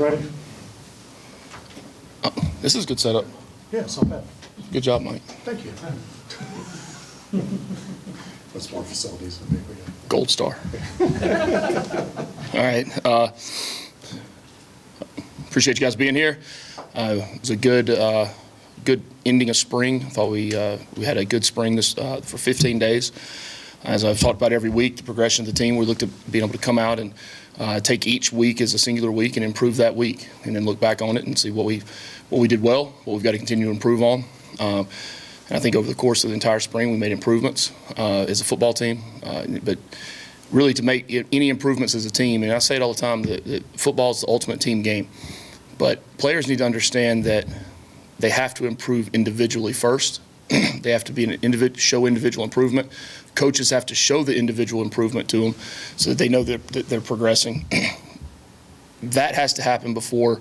Ready? This is a good setup. Yeah, it's not bad. Good job, Mike. Thank you. That's more facilities than maybe we got. Gold star. All right. Appreciate you guys being here. It was a good ending of spring. I thought we had a good spring this for 15 days. As I've talked about every week, the progression of the team, we looked at being able to come out and take each week as a singular week and improve that week, and then look back on it and see what we did well, what we've got to continue to improve on. And I think over the course of the entire spring, we made improvements as a football team. But really, to make any improvements as a team, and I say it all the time, that football is the ultimate team game. But players need to understand that they have to improve individually first. They have to show individual improvement. Coaches have to show the individual improvement to them so that they know that they're progressing. That has to happen before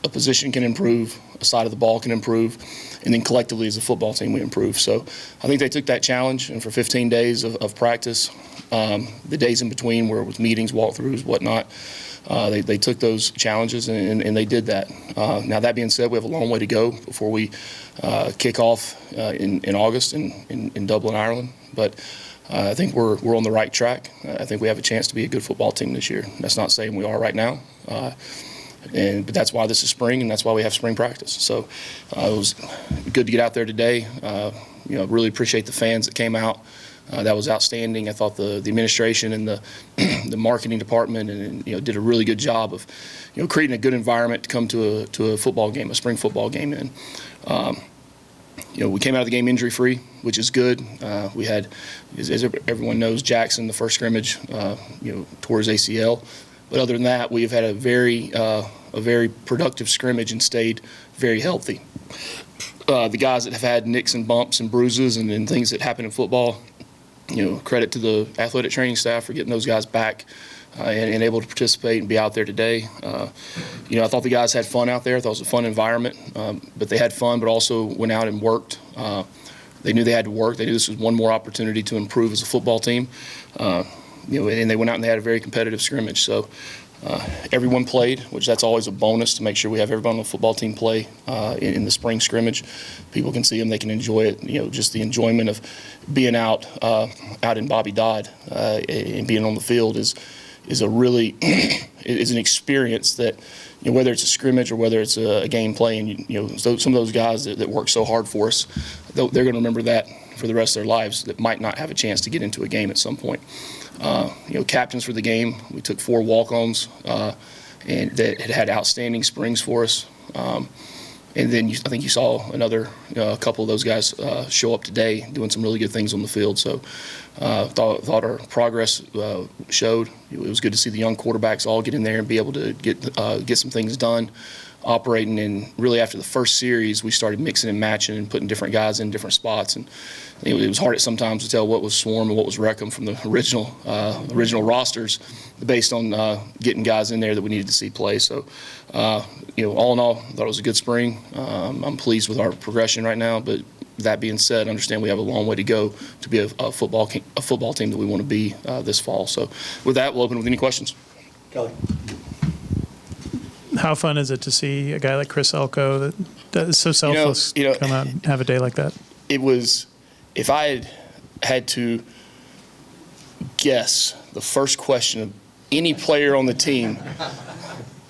a position can improve, a side of the ball can improve, and then collectively as a football team we improve. So I think they took that challenge, and for 15 days of practice, the days in between where it was meetings, walkthroughs, whatnot, they took those challenges and they did that. Now that being said, we have a long way to go before we kick off in August in Dublin, Ireland. But I think we're on the right track. I think we have a chance to be a good football team this year. That's not saying we are right now. But that's why this is spring, and that's why we have spring practice. So it was good to get out there today. Really appreciate the fans that came out. That was outstanding. I thought the administration and the marketing department and did a really good job of creating a good environment to come to a football game, a spring football game in. We came out of the game injury-free, which is good. We had, as everyone knows, Jackson, the first scrimmage, tore his ACL. But other than that, we've had a very productive scrimmage and stayed very healthy. The guys that have had nicks and bumps and bruises and things that happen in football, credit to the athletic training staff for getting those guys back and able to participate and be out there today. I thought the guys had fun out there. I thought it was a fun environment. But they had fun, but also went out and worked. They knew they had to work. They knew this was one more opportunity to improve as a football team. And they went out and they had a very competitive scrimmage. So everyone played, which that's always a bonus to make sure we have everyone on the football team play in the spring scrimmage. People can see them, they can enjoy it. Just the enjoyment of being out in Bobby Dodd and being on the field is a really is an experience that whether it's a scrimmage or whether it's a game play, and some of those guys that work so hard for us, they're going to remember that for the rest of their lives that might not have a chance to get into a game at some point. Captains for the game, we took 4 walk-ons and that had outstanding springs for us. And then I think you saw another couple of those guys show up today doing some really good things on the field. So thought our progress showed. It was good to see the young quarterbacks all get in there and be able to get some things done, operating. And really after the first series, we started mixing and matching and putting different guys in different spots. And it was hard at sometimes to tell what was Swarm and what was Reckham from the original rosters based on getting guys in there that we needed to see play. So, all in all, I thought it was a good spring. I'm pleased with our progression right now. But that being said, I understand we have a long way to go to be a football team that we want to be this fall. So with that, we'll open with any questions. Kelly. How fun is it to see a guy like Chris Elko that is so selfless come out and have a day like that? It was, if I had to guess the first question of any player on the team,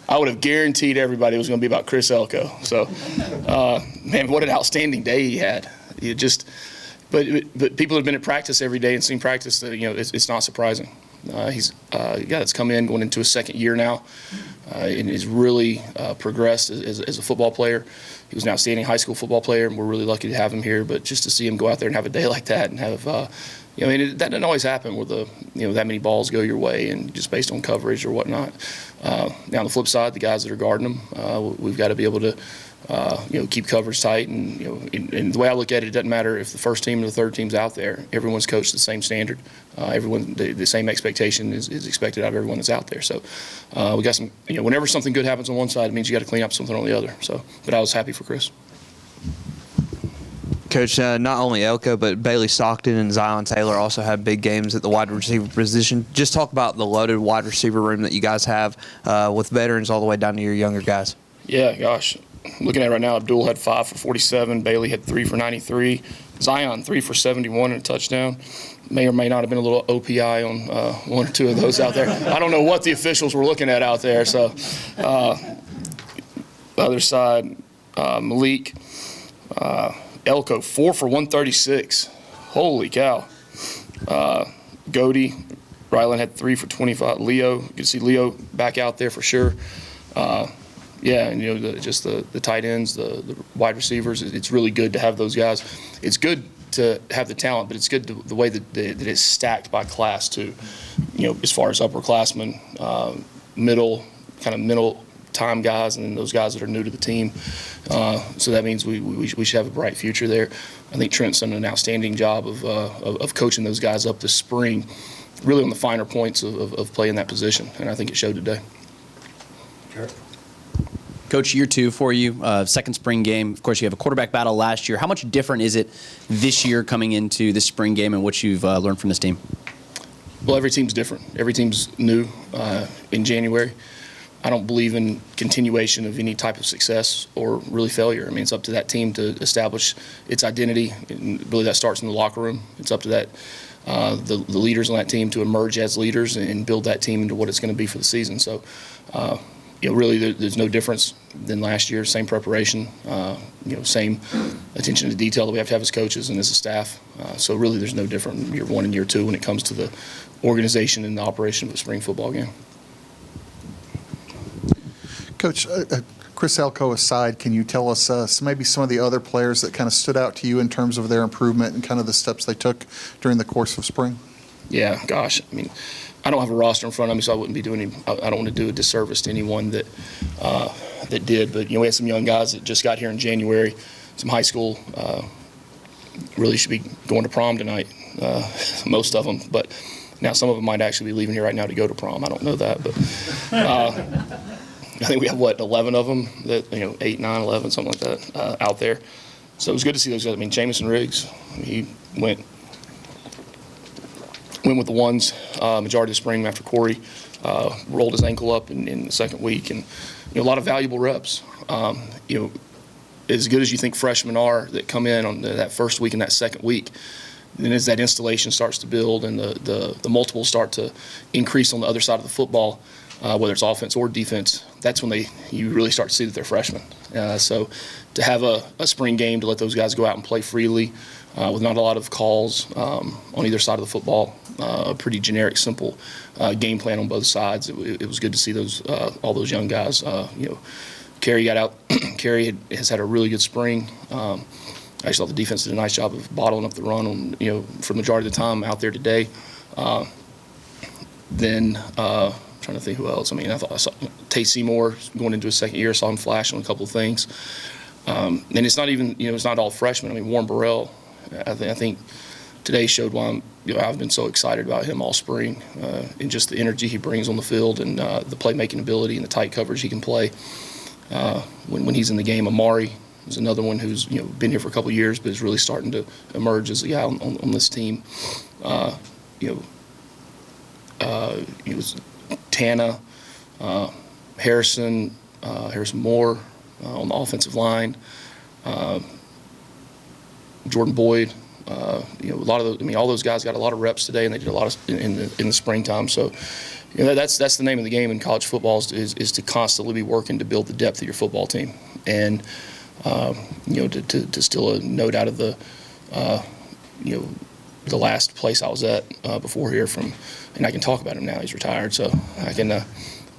I would have guaranteed everybody it was going to be about Chris Elko. So, man, what an outstanding day he had. But people have been at practice every day and seen practice. It's not surprising. He's a guy that's come in going into his second year now and has really progressed as a football player. He was an outstanding high school football player, and we're really lucky to have him here. But just to see him go out there and have a day like that and have, that doesn't always happen where that many balls go your way and just based on coverage or whatnot. Now on the flip side, the guys that are guarding him, we've got to be able to keep coverage tight. And the way I look at it, it doesn't matter if the first team or the third team's out there. Everyone's coached the same standard. The same expectation is expected out of everyone that's out there. So we got some, whenever something good happens on one side, it means you got to clean up something on the other. So, but I was happy for Chris. Coach, not only Elko, but Bailey Stockton and Zion Taylor also have big games at the wide receiver position. Just talk about the loaded wide receiver room that you guys have with veterans all the way down to your younger guys. Yeah, gosh. Looking at it right now, Abdul had 5 for 47. Bailey had 3 for 93. Zion, 3 for 71 and a touchdown. May or may not have been a little OPI on 1 or 2 of those out there. I don't know what the officials were looking at out there. So, other side, Malik, Elko, 4 for 136. Holy cow. Godey, Ryland had 3 for 25. Leo, you can see Leo back out there for sure. Yeah, and just the tight ends, the wide receivers. It's really good to have those guys. It's good to have the talent, but it's good the way that it's stacked by class too. As far as upperclassmen, middle time guys, and then those guys that are new to the team. So that means we should have a bright future there. I think Trent's done an outstanding job of coaching those guys up this spring, really on the finer points of playing that position, and I think it showed today. Coach, year 2 for you, second spring game. Of course, you have a quarterback battle last year. How much different is it this year coming into this spring game and what you've learned from this team? Well, every team's different. Every team's new in January. I don't believe in continuation of any type of success or really failure. I mean, it's up to that team to establish its identity, and really that starts in the locker room. It's up to that the leaders on that team to emerge as leaders and build that team into what it's going to be for the season. So, really, there's no difference than last year. Same preparation, same attention to detail that we have to have as coaches and as a staff. So really, there's no different in year 1 and year 2 when it comes to the organization and the operation of a spring football game. Coach, Chris Elko aside, can you tell us maybe some of the other players that kind of stood out to you in terms of their improvement and kind of the steps they took during the course of spring? Yeah, gosh, I mean, I don't have a roster in front of me, so I wouldn't be doing I don't want to do a disservice to anyone that did. But we had some young guys that just got here in January, some high school. Really should be going to prom tonight, most of them. But now some of them might actually be leaving here right now to go to prom. I don't know that, but I think we have 11 of them that 8, 9, 11, something like that out there. So it was good to see those guys. I mean, Jamison Riggs, he went with the ones majority of the spring after Corey rolled his ankle up in the second week, and a lot of valuable reps. As good as you think freshmen are that come in on that first week and that second week, then as that installation starts to build and the multiples start to increase on the other side of the football, whether it's offense or defense, that's when you really start to see that they're freshmen. So to have a spring game to let those guys go out and play freely with not a lot of calls on either side of the football, a pretty generic, simple game plan on both sides. It was good to see all those young guys. Kerry got out. Kerry has had a really good spring. I actually thought the defense did a nice job of bottling up the run for the majority of the time out there today. Then trying to think who else. I mean, I saw Tate Seymour going into his second year. Saw him flash on a couple of things. And it's not even it's not all freshmen. I mean, Warren Burrell. I think today showed why I've been so excited about him all spring, and just the energy he brings on the field and the playmaking ability and the tight coverage he can play when he's in the game. Amari is another one who's been here for a couple of years, but is really starting to emerge as a guy on this team. He was Tana, Harrison Moore on the offensive line, Jordan Boyd. A lot of those. I mean, all those guys got a lot of reps today, and they did a lot in the springtime. So, that's the name of the game in college football is to constantly be working to build the depth of your football team, and to steal a note out of the last place I was at before here and I can talk about him now. He's retired, so I can.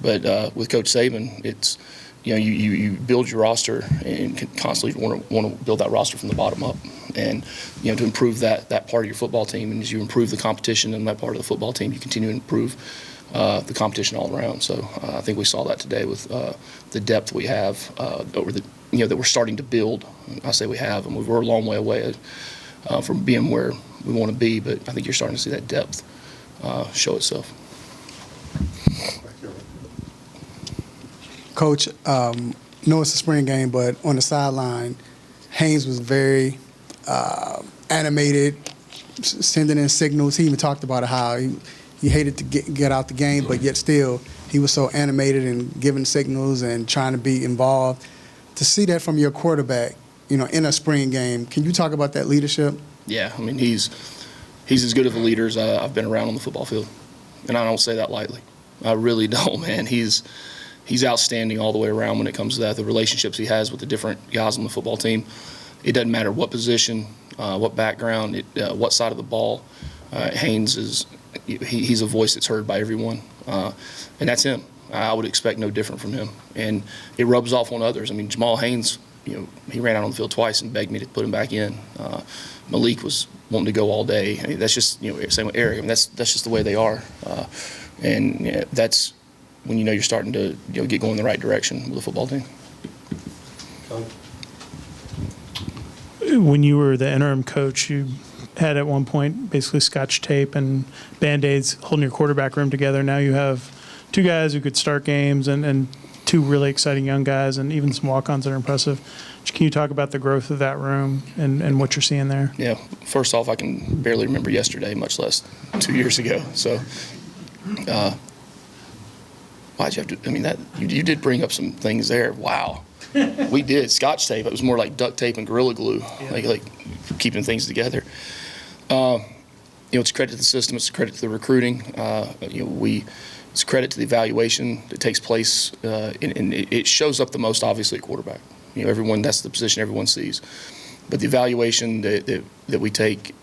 But with Coach Saban, it's you build your roster and constantly want to build that roster from the bottom up, and to improve that part of your football team. And as you improve the competition in that part of the football team, you continue to improve the competition all around. So I think we saw that today with the depth we have over the that we're starting to build. I say we have, and we're a long way away from being where we want to be. But I think you're starting to see that depth show itself. Coach, know it's a spring game, but on the sideline, Haynes was very animated, sending in signals. He even talked about how he hated to get out the game, but yet still he was so animated and giving signals and trying to be involved. To see that from your quarterback, in a spring game, can you talk about that leadership? Yeah, I mean, he's as good of a leader as I've been around on the football field, and I don't say that lightly. I really don't, man. He's outstanding all the way around when it comes to that. The relationships he has with the different guys on the football team, it doesn't matter what position, what background, what side of the ball. Haynes he's a voice that's heard by everyone, and that's him. I would expect no different from him, and it rubs off on others. I mean, Jamal Haynes, he ran out on the field twice and begged me to put him back in. Malik was wanting to go all day. I mean, that's just same with Eric. I mean, that's just the way they are, and that's when you're starting to get going in the right direction with the football team. When you were the interim coach, you had at one point basically scotch tape and Band-Aids holding your quarterback room together. Now you have two guys who could start games and two really exciting young guys and even some walk-ons that are impressive. Can you talk about the growth of that room and what you're seeing there? Yeah. First off, I can barely remember yesterday, much less 2 years ago. So why'd you have to – I mean, you did bring up some things there. Wow. We did. Scotch tape. It was more like duct tape and Gorilla Glue, like keeping things together. It's a credit to the system. It's a credit to the recruiting. It's a credit to the evaluation that takes place, and it shows up the most obviously at quarterback. That's the position everyone sees. But the evaluation that we take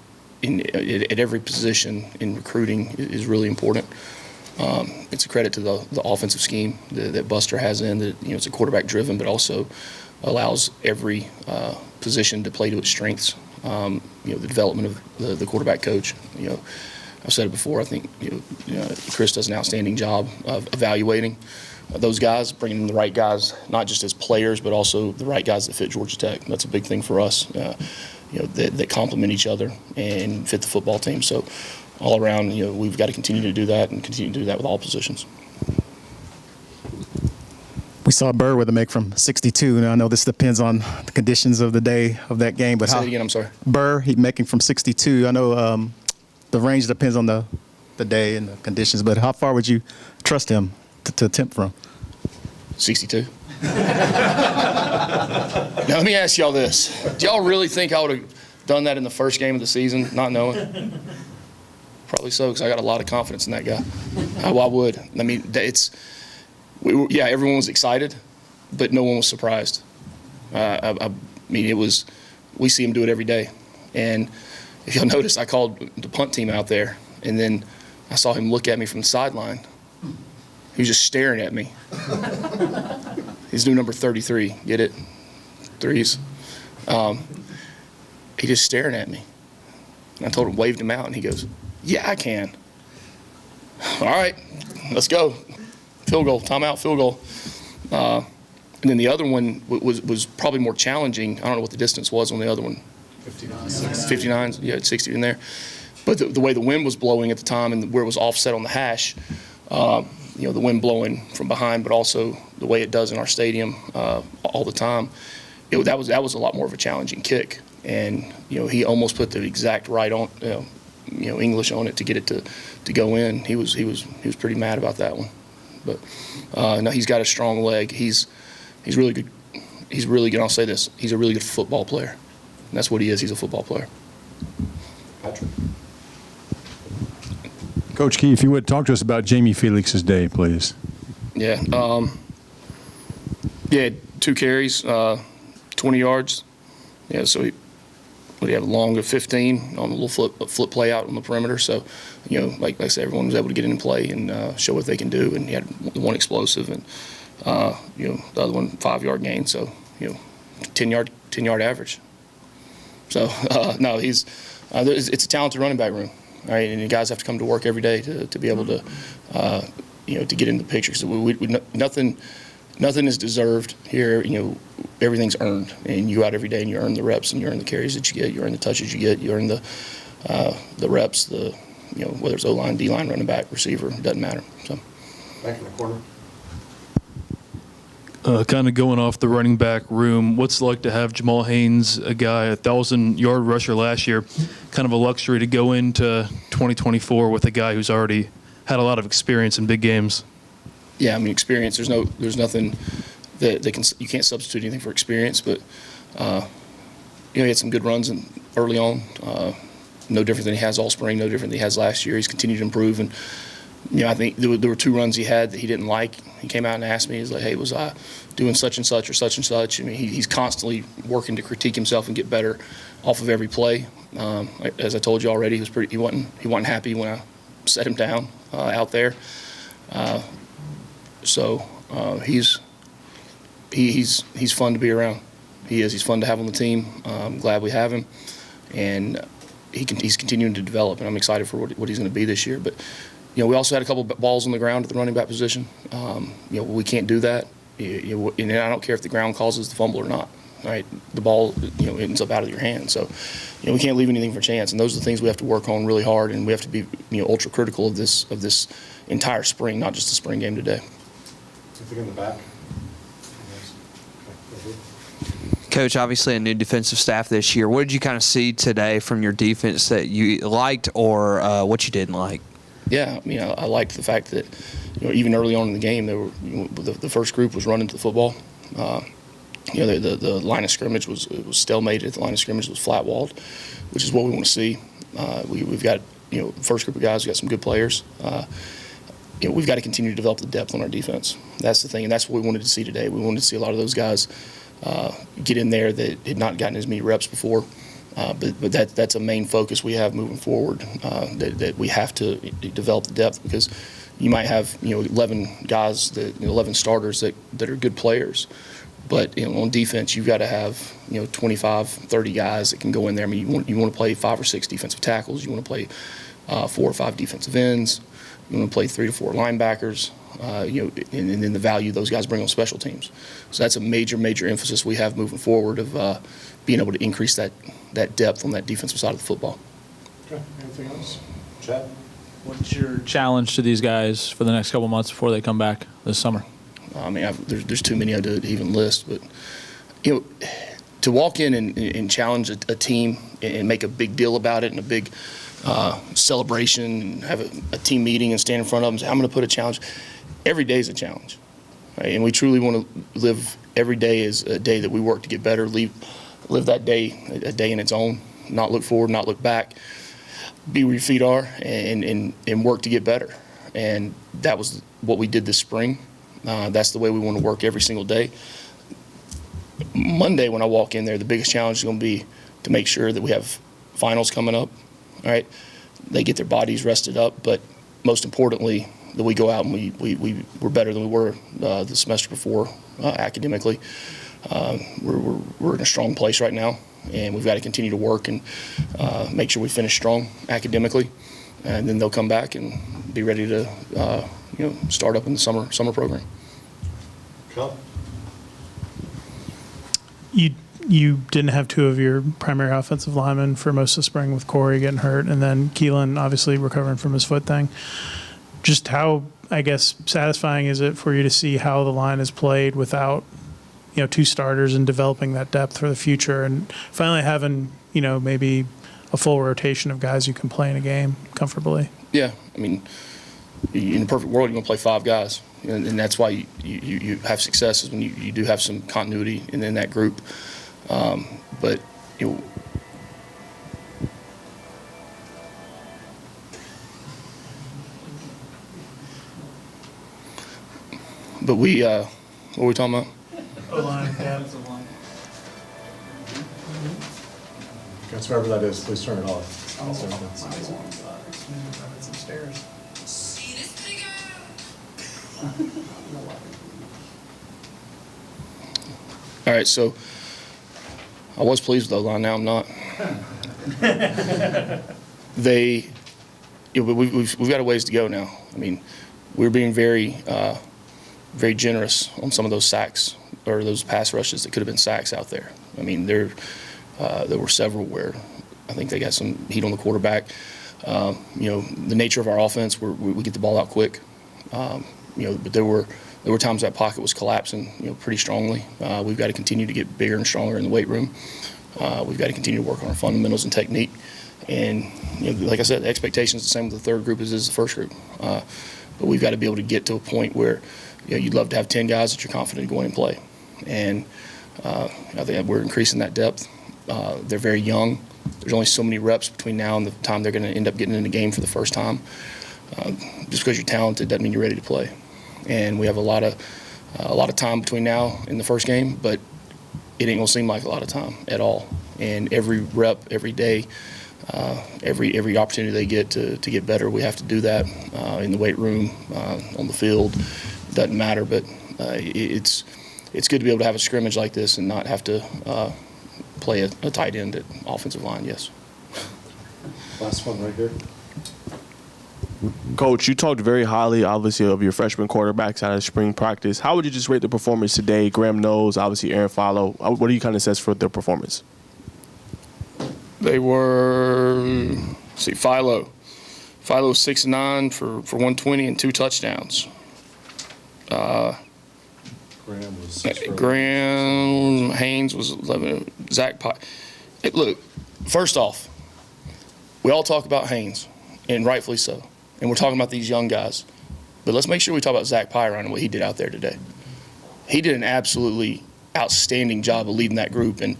at every position in recruiting is really important. It's a credit to the offensive scheme that Buster has in that it's a quarterback driven, but also allows every position to play to its strengths. The development of the quarterback coach. I've said it before. I think Chris does an outstanding job of evaluating those guys, bringing in the right guys, not just as players, but also the right guys that fit Georgia Tech. That's a big thing for us. That complement each other and fit the football team. So all around, we've got to continue to do that and continue to do that with all positions. We saw Burr with a make from 62, and I know this depends on the conditions of the day of that game. But Say it again, I'm sorry. Burr, he making from 62. I know the range depends on the day and the conditions, but how far would you trust him to attempt from? 62. Now let me ask y'all this: do y'all really think I would have done that in the first game of the season, not knowing? Probably so, because I got a lot of confidence in that guy. I would. I mean, everyone was excited, but no one was surprised. I mean, we see him do it every day. And if you'll notice, I called the punt team out there, and then I saw him look at me from the sideline. He was just staring at me. He's new number 33. Get it? Threes. He just staring at me. And I told him, waved him out, and he goes, "Yeah, I can." All right, let's go. Field goal, timeout, field goal. And then the other one was probably more challenging. I don't know what the distance was on the other one. 59. Yeah, 60 in there. But the way the wind was blowing at the time and where it was offset on the hash, the wind blowing from behind, but also the way it does in our stadium all the time, that was a lot more of a challenging kick. And he almost put the exact right on, English on it to get it to go in. He was pretty mad about that one. But no, he's got a strong leg. He's really good. He's really good. I'll say this: he's a really good football player. And that's what he is. He's a football player. Patrick. Coach Key, if you would talk to us about Jamie Felix's day, please. Yeah. 2 carries, 20 yards. Yeah. So we have a long of 15 on a little flip play out on the perimeter. So, like I said, everyone was able to get in and play and show what they can do. And he had one explosive and, the other one 5-yard gain. So, 10-yard average. So, no, it's a talented running back room. All right, and the guys have to come to work every day to be able to, to get in the picture. So nothing is deserved here. Everything's earned, and you go out every day and you earn the reps and you earn the carries that you get, you earn the touches you get, you earn the reps, whether it's O-line, D-line, running back, receiver, it doesn't matter. So. Back in the corner. Kind of going off the running back room, what's it like to have Jamal Haynes, a guy, 1,000-yard rusher last year, kind of a luxury to go into 2024 with a guy who's already had a lot of experience in big games? Yeah, I mean, experience. There's nothing that you can't substitute anything for experience. But he had some good runs early on. No different than he has all spring. No different than he has last year. He's continued to improve, and I think there were 2 runs he had that he didn't like. He came out and asked me, he's like, "Hey, was I doing such and such or such and such?" I mean, he's constantly working to critique himself and get better off of every play. As I told you already, he wasn't happy when I set him down out there. So he's fun to be around. He is. He's fun to have on the team. I'm glad we have him, and he's continuing to develop, and I'm excited for what he's going to be this year. But we also had a couple balls on the ground at the running back position. We can't do that. And I don't care if the ground causes the fumble or not. Right, the ball ends up out of your hand. So we can't leave anything for chance, and those are the things we have to work on really hard, and we have to be ultra critical of this entire spring, not just the spring game today. Something in the back. Coach, obviously a new defensive staff this year. What did you kind of see today from your defense that you liked or what you didn't like? Yeah, I mean, I liked the fact that even early on in the game, the first group was running to the football. The line of scrimmage was stalemated. The line of scrimmage was flat walled, which is what we want to see. We've got first group of guys. We've got some good players. We've got to continue to develop the depth on our defense. That's the thing, and that's what we wanted to see today. We wanted to see a lot of those guys get in there that had not gotten as many reps before. But that's a main focus we have moving forward. That we have to develop the depth, because you might have 11 guys, 11 starters that are good players. But on defense, you've got to have 25, 30 guys that can go in there. I mean, you want to play 5 or 6 defensive tackles. You want to play 4 or 5 defensive ends. You want to play 3 to 4 linebackers. And then the value those guys bring on special teams. So that's a major emphasis we have moving forward of being able to increase that depth on that defensive side of the football. Okay. Anything else? Chad? What's your challenge to these guys for the next couple months before they come back this summer? I mean, there's too many to even list, but to walk in and challenge a team and make a big deal about it and a big celebration and have a team meeting and stand in front of them and say, "I'm going to put a challenge." Every day is a challenge, right? And we truly want to live every day as a day that we work to get better. Live that day a day in its own. Not look forward, not look back. Be where your feet are and work to get better. And that was what we did this spring. That's the way we want to work every single day. Monday, when I walk in there, the biggest challenge is going to be to make sure that we have finals coming up. All right, they get their bodies rested up, but most importantly, that we go out and we're better than we were the semester before academically. We're in a strong place right now, and we've got to continue to work and make sure we finish strong academically, and then they'll come back and be ready to start up in the summer program. Cool. You didn't have 2 of your primary offensive linemen for most of the spring with Corey getting hurt, and then Keelan obviously recovering from his foot thing. Just how, I guess, satisfying is it for you to see how the line is played without 2 starters and developing that depth for the future, and finally having maybe a full rotation of guys you can play in a game comfortably? Yeah, I mean, in a perfect world, you're going to play 5 guys, and that's why you have success is when you do have some continuity in that group. But we what were we talking about? O-line, yeah. Guys, wherever that is, please turn it off. Some stairs. All right, so I was pleased with the line. Now I'm not. We've got a ways to go now. I mean, we're being very generous on some of those sacks or those pass rushes that could have been sacks out there. I mean, there were several where I think they got some heat on the quarterback. The nature of our offense, we get the ball out quick. But there were there were times that pocket was collapsing, pretty strongly. We've got to continue to get bigger and stronger in the weight room. We've got to continue to work on our fundamentals and technique. And like I said, the expectation is the same with the third group as is the first group. But we've got to be able to get to a point where you'd love to have 10 guys that you're confident to go in and play. And I think we're increasing that depth. They're very young. There's only so many reps between now and the time they're going to end up getting in the game for the first time. Just because you're talented doesn't mean you're ready to play. And we have a lot of time between now and the first game, but it ain't gonna seem like a lot of time at all. And every rep, every day, every opportunity they get to get better, we have to do that in the weight room, on the field. It doesn't matter, but it's good to be able to have a scrimmage like this and not have to play a tight end at offensive line. Yes. Last one right here. Coach, you talked very highly, obviously, of your freshman quarterbacks out of spring practice. How would you just rate the performance today? Graham Knowles, obviously Aaron Follow. What do you kind of assess for their performance? They were, Philo. Philo was 6'9" for 120 and 2 touchdowns. Graham was 6 for Graham Haynes was 11. Zach Pye. Hey, look, first off, we all talk about Haynes, and rightfully so. And we're talking about these young guys. But let's make sure we talk about Zach Pyron and what he did out there today. He did an absolutely outstanding job of leading that group. And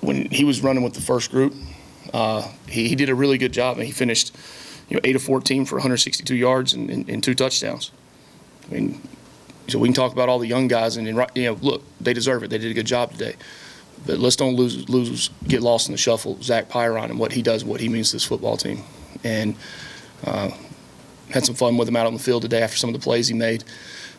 when he was running with the first group, he did a really good job. And he finished 8 of 14 for 162 yards and 2 touchdowns. I mean, so we can talk about all the young guys. And look, they deserve it. They did a good job today. But let's don't get lost in the shuffle. Zach Pyron and what he does, what he means to this football team. And had some fun with him out on the field today after some of the plays he made.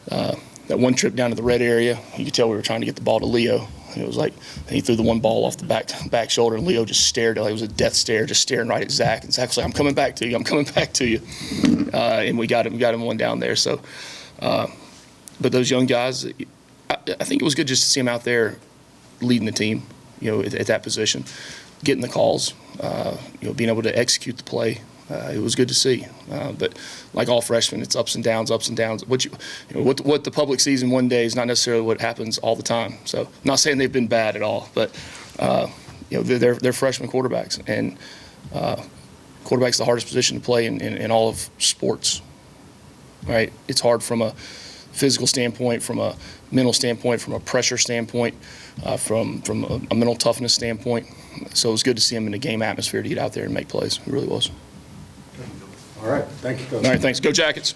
That one trip down to the red area, you could tell we were trying to get the ball to Leo. And it was like he threw the one ball off the back shoulder, and Leo just stared. Like it was a death stare, just staring right at Zach. And Zach was like, "I'm coming back to you. I'm coming back to you." And we got him one down there. So, but those young guys, I think it was good just to see him out there leading the team, at that position, getting the calls, being able to execute the play. It was good to see. But like all freshmen, it's ups and downs, ups and downs. What the public sees in one day is not necessarily what happens all the time. So I'm not saying they've been bad at all, but they're freshman quarterbacks, and quarterback's the hardest position to play in all of sports. Right? It's hard from a physical standpoint, from a mental standpoint, from a pressure standpoint, from a mental toughness standpoint. So it was good to see him in a game atmosphere to get out there and make plays. It really was. All right. Thank you, Coach. All right, thanks. Go Jackets.